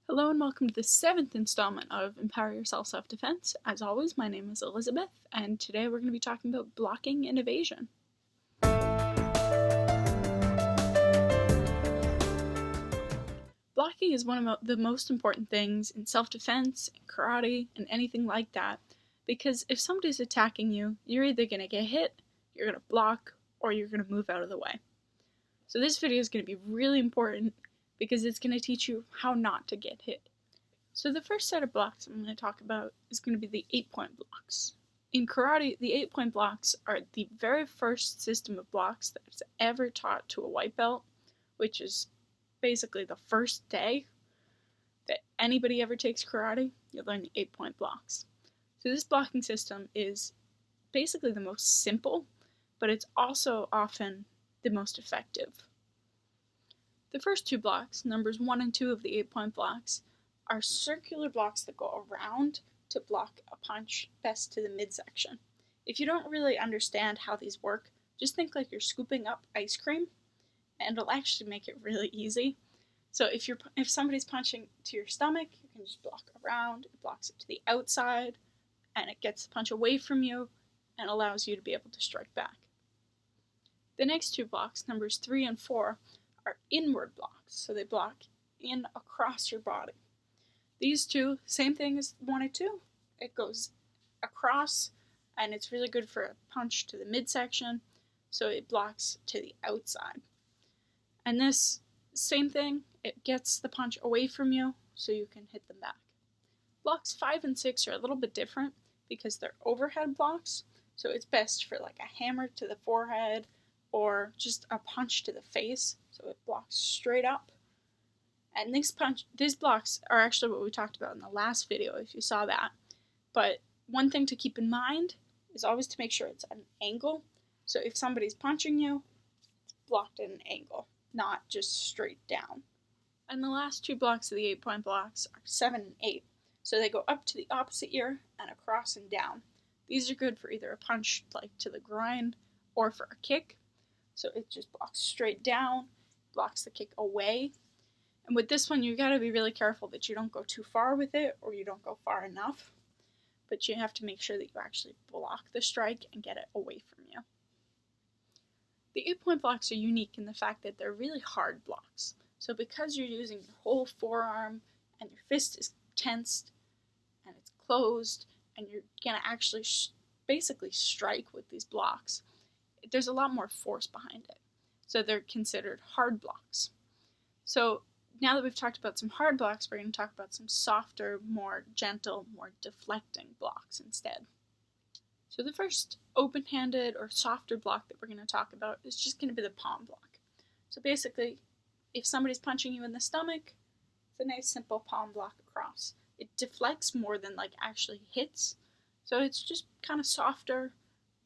Hello and welcome to the 7th installment of Empower Yourself Self-Defense. As always, my name is Elizabeth, and today we're going to be talking about blocking and evasion. Blocking is one of the most important things in self-defense, in karate, and anything like that, because if somebody's attacking you, you're either going to get hit, you're going to block, or you're going to move out of the way. So this video is going to be really important because it's going to teach you how not to get hit. So the first set of blocks I'm going to talk about is going to be the 8-point blocks. In karate, the 8-point blocks are the very first system of blocks that is ever taught to a white belt, which is basically the first day that anybody ever takes karate. You'll learn the 8-point blocks. So this blocking system is basically the most simple, but it's also often the most effective. The first two blocks, numbers 1 and 2 of the 8-point blocks, are circular blocks that go around to block a punch best to the midsection. If you don't really understand how these work, just think like you're scooping up ice cream, and it'll actually make it really easy. So if somebody's punching to your stomach, you can just block around, it blocks it to the outside, and it gets the punch away from you and allows you to be able to strike back. The next two blocks, numbers 3 and 4, are inward blocks, so they block in across your body. These two, same thing as 1 and 2. It goes across, and it's really good for a punch to the midsection, so it blocks to the outside. And this, same thing, it gets the punch away from you, so you can hit them back. Blocks 5 and 6 are a little bit different because they're overhead blocks, so it's best for like a hammer to the forehead or just a punch to the face, so it blocks straight up. And these blocks are actually what we talked about in the last video, if you saw that. But one thing to keep in mind is always to make sure it's at an angle. So if somebody's punching you, it's blocked at an angle, not just straight down. And the last two blocks of the 8-point blocks are 7 and 8. So they go up to the opposite ear and across and down. These are good for either a punch like to the groin or for a kick. So it just blocks straight down, blocks the kick away. And with this one, you gotta be really careful that you don't go too far with it or you don't go far enough. But you have to make sure that you actually block the strike and get it away from you. The 8-point blocks are unique in the fact that they're really hard blocks. So because you're using your whole forearm and your fist is tensed and it's closed and you're gonna actually basically strike with these blocks, there's a lot more force behind it. So they're considered hard blocks. So now that we've talked about some hard blocks, we're going to talk about some softer, more gentle, more deflecting blocks instead. So the first open-handed or softer block that we're going to talk about is just going to be the palm block. So basically, if somebody's punching you in the stomach, it's a nice simple palm block across. It deflects more than like actually hits, so it's just kind of softer,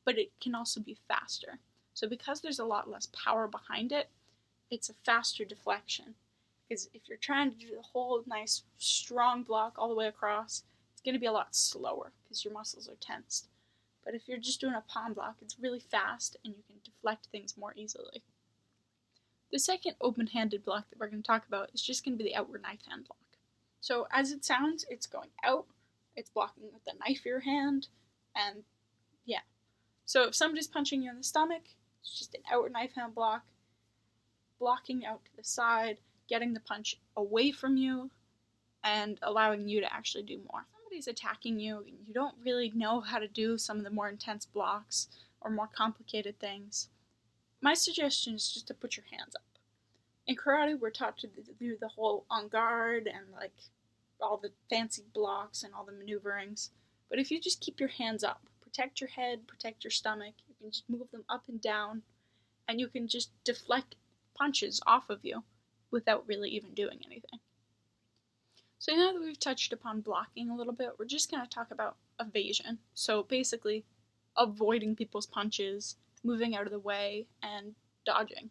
but it can also be faster. So because there's a lot less power behind it, it's a faster deflection. Because if you're trying to do the whole nice strong block all the way across, it's going to be a lot slower because your muscles are tensed. But if you're just doing a palm block, it's really fast and you can deflect things more easily. The second open-handed block that we're going to talk about is just going to be the outward knife hand block. So as it sounds, it's going out, it's blocking with the knife in your hand, and yeah. So if somebody's punching you in the stomach, it's just an outward knife hand block, blocking out to the side, getting the punch away from you, and allowing you to actually do more. If somebody's attacking you and you don't really know how to do some of the more intense blocks or more complicated things, my suggestion is just to put your hands up. In karate, we're taught to do the whole en garde and like all the fancy blocks and all the maneuverings. But if you just keep your hands up, protect your head, protect your stomach, you can just move them up and down, and you can just deflect punches off of you without really even doing anything. So now that we've touched upon blocking a little bit, we're just going to talk about evasion. So basically, avoiding people's punches, moving out of the way, and dodging.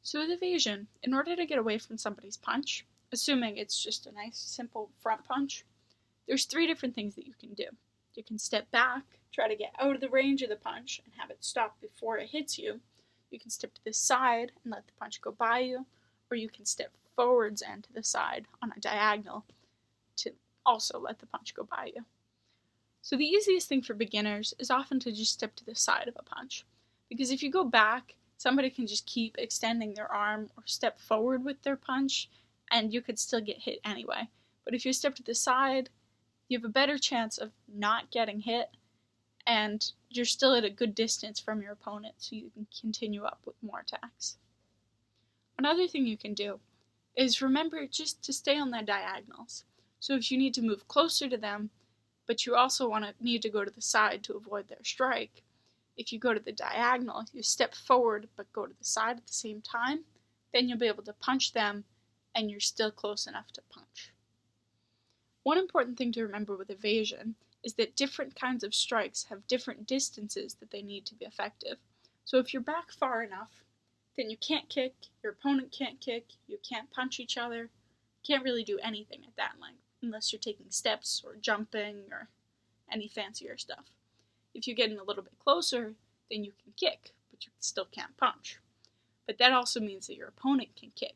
So with evasion, in order to get away from somebody's punch, assuming it's just a nice simple front punch, there's 3 different things that you can do. You can step back, try to get out of the range of the punch and have it stop before it hits you. You can step to the side and let the punch go by you, or you can step forwards and to the side on a diagonal to also let the punch go by you. So the easiest thing for beginners is often to just step to the side of a punch, because if you go back, somebody can just keep extending their arm or step forward with their punch, and you could still get hit anyway. But if you step to the side, you have a better chance of not getting hit, and you're still at a good distance from your opponent, so you can continue up with more attacks. Another thing you can do is remember just to stay on the diagonals. So if you need to move closer to them, but you also need to go to the side to avoid their strike, if you go to the diagonal, you step forward but go to the side at the same time, then you'll be able to punch them and you're still close enough to punch. One important thing to remember with evasion is that different kinds of strikes have different distances that they need to be effective. So if you're back far enough, then you can't kick, your opponent can't kick, you can't punch each other, can't really do anything at that length, unless you're taking steps or jumping or any fancier stuff. If you're getting a little bit closer, then you can kick, but you still can't punch. But that also means that your opponent can kick.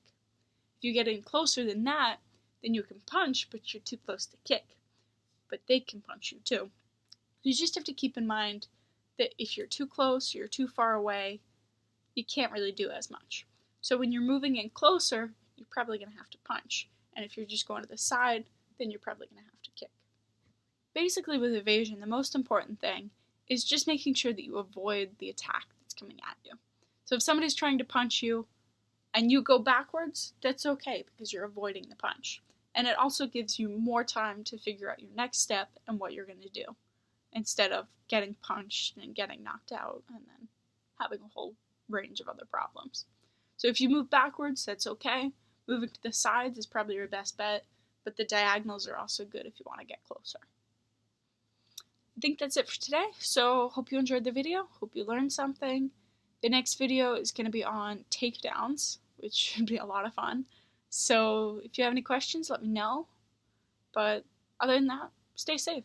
If you get in closer than that, then you can punch, but you're too close to kick. But they can punch you too. You just have to keep in mind that if you're too close, you're too far away, you can't really do as much. So when you're moving in closer, you're probably going to have to punch. And if you're just going to the side, then you're probably going to have to kick. Basically with evasion, the most important thing is just making sure that you avoid the attack that's coming at you. So if somebody's trying to punch you and you go backwards, that's okay because you're avoiding the punch. And it also gives you more time to figure out your next step and what you're going to do, instead of getting punched and getting knocked out and then having a whole range of other problems. So if you move backwards, that's okay. Moving to the sides is probably your best bet, but the diagonals are also good if you want to get closer. I think that's it for today, so hope you enjoyed the video, hope you learned something. The next video is going to be on takedowns, which should be a lot of fun. So if you have any questions, let me know. But other than that, stay safe.